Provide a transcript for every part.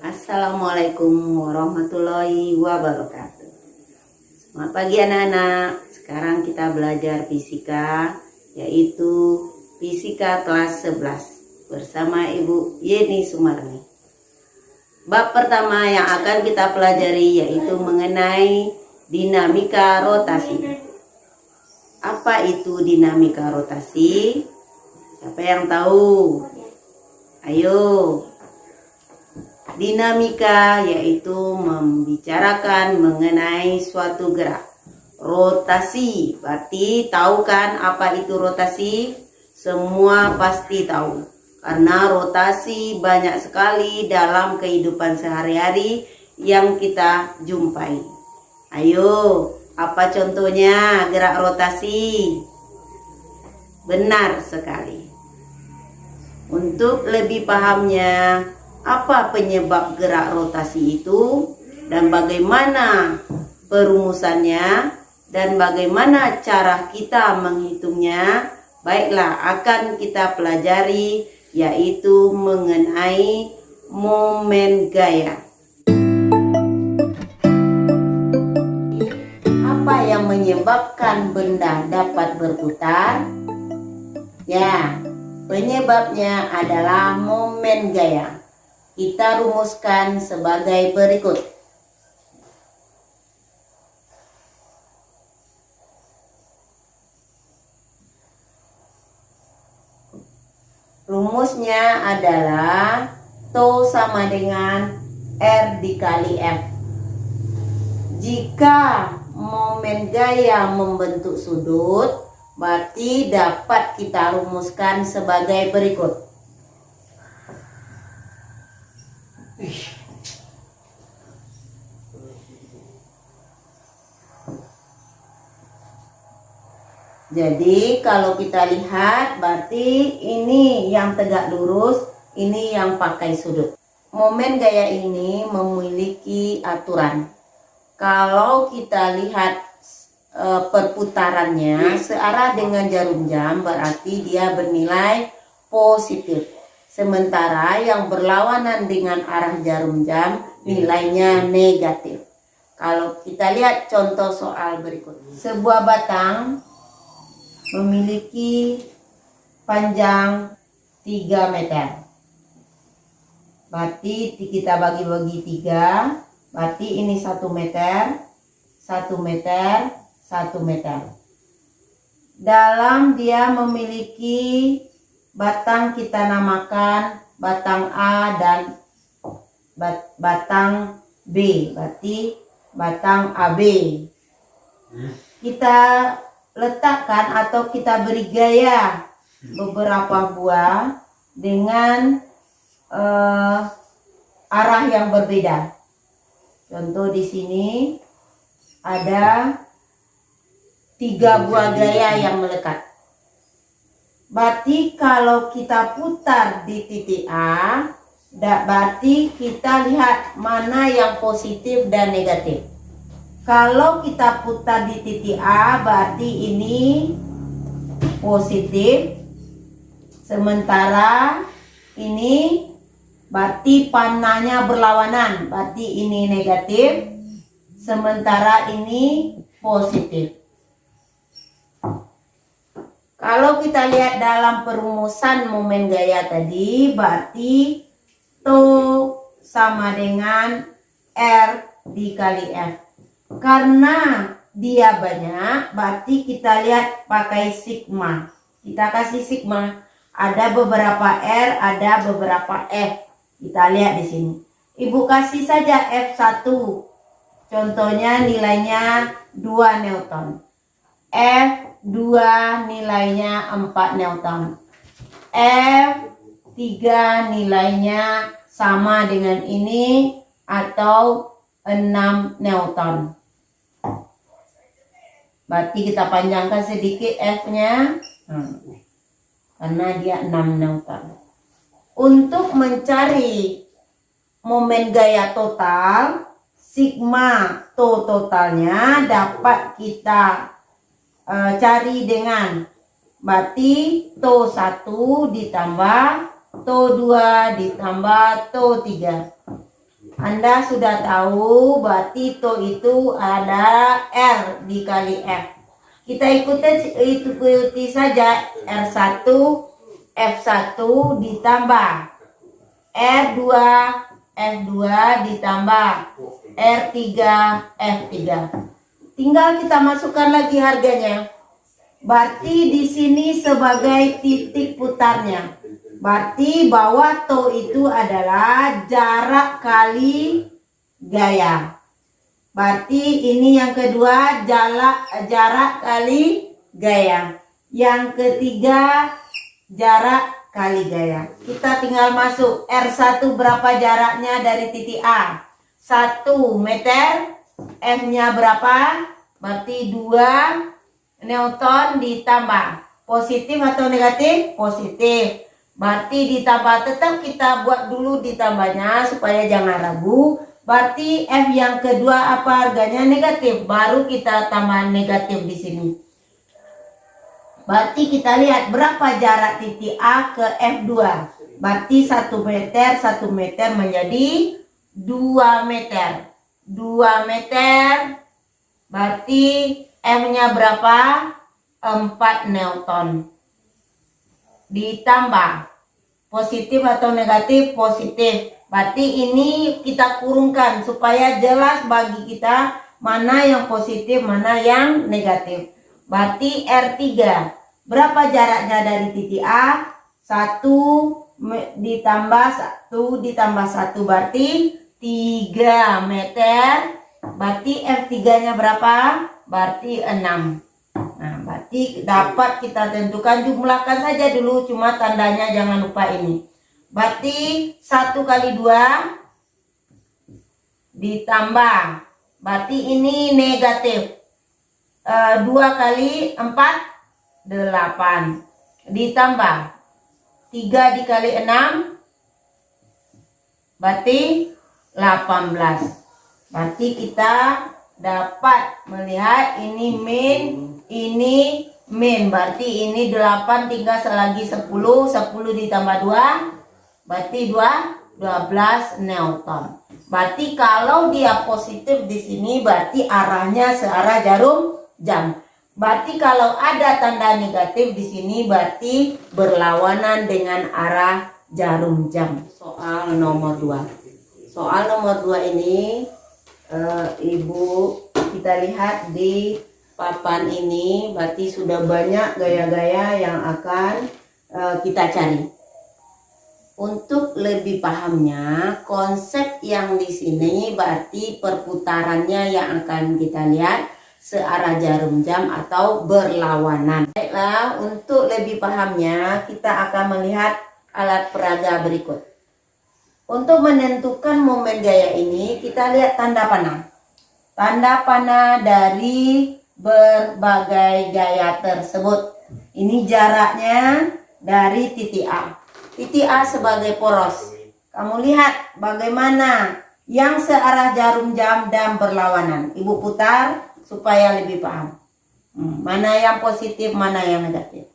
Assalamualaikum warahmatullahi wabarakatuh. Selamat pagi anak-anak. Sekarang kita belajar fisika, yaitu fisika kelas 11 bersama Ibu Yeni Sumarni. Bab pertama yang akan kita pelajari yaitu mengenai dinamika rotasi. Apa itu dinamika rotasi? Siapa yang tahu? Ayo. Dinamika yaitu membicarakan mengenai suatu gerak. Rotasi, berarti tahu kan apa itu rotasi? Semua pasti tahu. Karena rotasi banyak sekali dalam kehidupan sehari-hari yang kita jumpai. Ayo, apa contohnya gerak rotasi? Benar sekali. Untuk lebih pahamnya, apa penyebab gerak rotasi itu dan bagaimana perumusannya dan bagaimana cara kita menghitungnya, baiklah akan kita pelajari, yaitu mengenai momen gaya. Apa yang menyebabkan benda dapat berputar? Ya, penyebabnya adalah momen gaya. Kita rumuskan sebagai berikut. Rumusnya adalah T sama dengan R dikali F. Jika momen gaya membentuk sudut, berarti dapat kita rumuskan sebagai berikut. Jadi kalau kita lihat, berarti ini yang tegak lurus, ini yang pakai sudut. Momen gaya ini memiliki aturan. Kalau kita lihat perputarannya searah dengan jarum jam, berarti dia bernilai positif. Sementara yang berlawanan dengan arah jarum jam nilainya negatif. Kalau kita lihat contoh soal berikut. Sebuah batang memiliki panjang 3 meter. Berarti kita bagi-bagi 3. Berarti ini 1 meter, 1 meter, 1 meter. Dalam dia memiliki batang, kita namakan batang A dan batang B. Berarti batang AB. Kita letakkan atau kita beri gaya beberapa buah dengan arah yang berbeda. Contoh di sini ada 3 buah gaya yang melekat. Berarti kalau kita putar di titik A, berarti kita lihat mana yang positif dan negatif. Kalau kita putar di titik A, berarti ini positif. Sementara ini berarti panahnya berlawanan, berarti ini negatif. Sementara ini positif. Kalau kita lihat dalam perumusan momen gaya tadi, berarti T sama dengan R dikali F. Karena dia banyak, berarti kita lihat pakai sigma. Kita kasih sigma. Ada beberapa R, ada beberapa F. Kita lihat di sini. Ibu kasih saja F1. Contohnya nilainya 2 Newton. F2 nilainya 4 Newton. F3 nilainya sama dengan ini atau 6 Newton. Berarti kita panjangkan sedikit F-nya. Karena dia 6 Newton. Untuk mencari momen gaya total, sigma totalnya dapat kita cari dengan berarti T1 ditambah T2 ditambah T3. Anda sudah tahu berarti to itu ada R dikali F. Kita ikuti saja R1 F1 ditambah R2 F2 ditambah R3 F3. Tinggal kita masukkan lagi harganya. Berarti di sini sebagai titik putarnya. Berarti bawah to itu adalah jarak kali gaya. Berarti ini yang kedua jarak kali gaya. Yang ketiga jarak kali gaya. Kita tinggal masuk. R1 berapa jaraknya dari titik A? 1 meter. F-nya berapa? Berarti 2 Newton ditambah. Positif atau negatif? Positif. Berarti ditambah, tetap kita buat dulu ditambahnya supaya jangan ragu. Berarti F yang kedua apa harganya? Negatif. Baru kita tambah negatif di sini. Berarti kita lihat berapa jarak titik A ke F2. Berarti 1 meter, 1 meter menjadi 2 meter. 2 meter. Berarti F-nya berapa? 4 Newton. Ditambah positif atau negatif? Positif. Berarti ini kita kurungkan supaya jelas bagi kita mana yang positif, mana yang negatif. Berarti R3 berapa jaraknya dari titik A? 1 ditambah 1 ditambah 1 berarti 3 meter. Berarti F3 nya berapa? Berarti 6. Nah, berarti dapat kita tentukan, jumlahkan saja dulu, cuma tandanya jangan lupa ini. Berarti 1 kali 2 ditambah, berarti ini negatif. 2 kali 4 8 ditambah 3 dikali 6 berarti 18. Berarti kita dapat melihat ini min, ini min. Berarti ini 8 tinggal selagi 10. 10 ditambah 2 berarti 12 Newton. Berarti kalau dia positif di sini berarti arahnya searah jarum jam. Berarti kalau ada tanda negatif di sini berarti berlawanan dengan arah jarum jam. Soal nomor 2. Soal nomor 2 ini Ibu, kita lihat di papan ini berarti sudah banyak gaya-gaya yang akan kita cari. Untuk lebih pahamnya, konsep yang di sini berarti perputarannya yang akan kita lihat searah jarum jam atau berlawanan. Baiklah, untuk lebih pahamnya kita akan melihat alat peraga berikut. Untuk menentukan momen gaya ini kita lihat tanda panah. Tanda panah dari berbagai gaya tersebut. Ini jaraknya dari titik A. Titik A sebagai poros. Kamu lihat bagaimana yang searah jarum jam dan berlawanan. Ibu putar supaya lebih paham. Mana yang positif, mana yang negatif.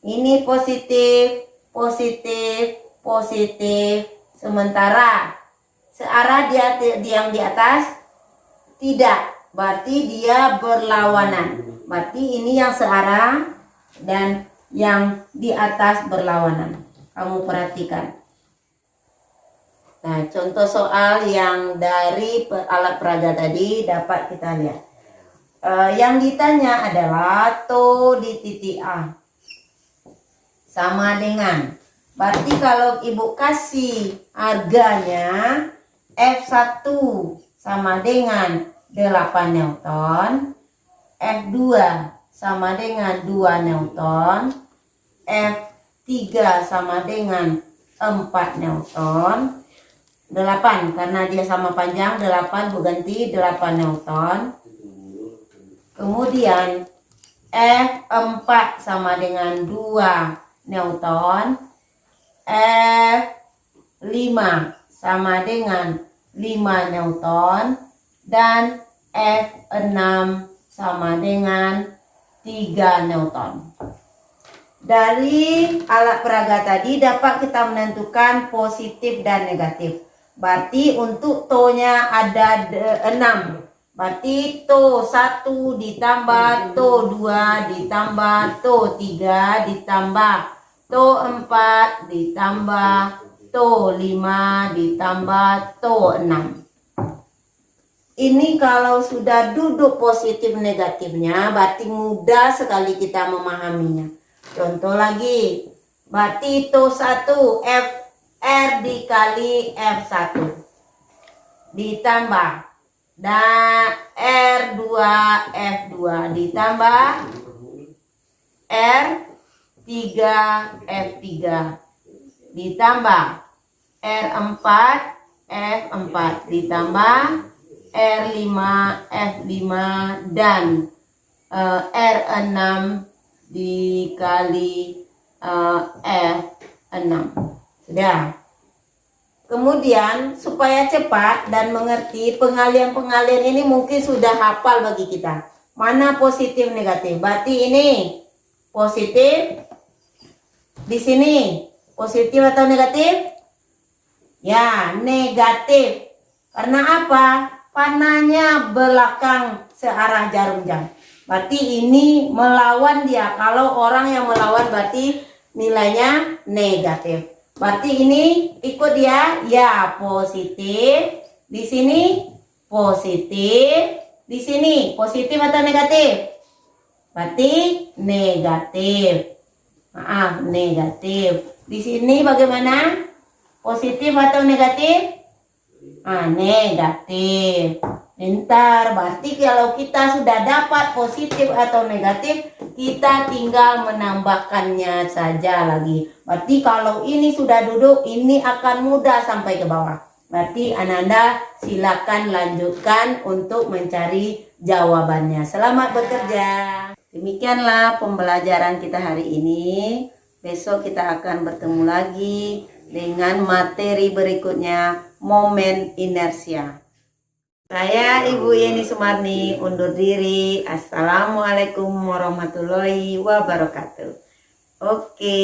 Ini positif, positif, positif. Sementara searah yang di atas tidak, berarti dia berlawanan. Berarti ini yang searah dan yang di atas berlawanan. Kamu perhatikan. Nah, contoh soal yang dari alat peraga tadi dapat kita lihat. Yang ditanya adalah to di titik A sama dengan, berarti kalau ibu kasih harganya F1 sama dengan 8 Newton, F2 sama dengan 2 Newton, F3 sama dengan 4 Newton, 8 karena dia sama panjang, 8 berganti 8 Newton. Kemudian F4 sama dengan 2 Newton, F5 sama dengan 5 Newton, dan F6 sama dengan 3 Newton. Dari alat peraga tadi dapat kita menentukan positif dan negatif. Berarti untuk to-nya ada 6. Berarti to 1 ditambah to 2 ditambah to 3 ditambah to 4 ditambah to 5 ditambah to 6. Ini kalau sudah duduk positif negatifnya, berarti mudah sekali kita memahaminya. Contoh lagi, berarti to 1 R dikali F1 ditambah dan R2 F2 ditambah R3 F3 ditambah R4 F4 ditambah R5 F5 dan R6 dikali F6. Sudah. Kemudian supaya cepat dan mengerti, pengalian-pengalian ini mungkin sudah hafal bagi kita. Mana positif negatif? Berarti ini positif. Di sini positif atau negatif? Ya, negatif. Karena apa? Panahnya belakang searah jarum jam. Berarti ini melawan dia. Kalau orang yang melawan berarti nilainya negatif. Berarti ini ikut dia, ya positif. Di sini positif. Di sini positif atau negatif? Berarti negatif. Maaf, negatif. Di sini bagaimana? Positif atau negatif? Negatif. Bentar, berarti kalau kita sudah dapat positif atau negatif, kita tinggal menambahkannya saja lagi. Berarti kalau ini sudah duduk, ini akan mudah sampai ke bawah. Berarti Ananda silakan lanjutkan untuk mencari jawabannya. Selamat bekerja. Demikianlah pembelajaran kita hari ini. Besok kita akan bertemu lagi dengan materi berikutnya, momen inersia. Saya Ibu Yeni Sumarni undur diri. Assalamualaikum warahmatullahi wabarakatuh. Oke.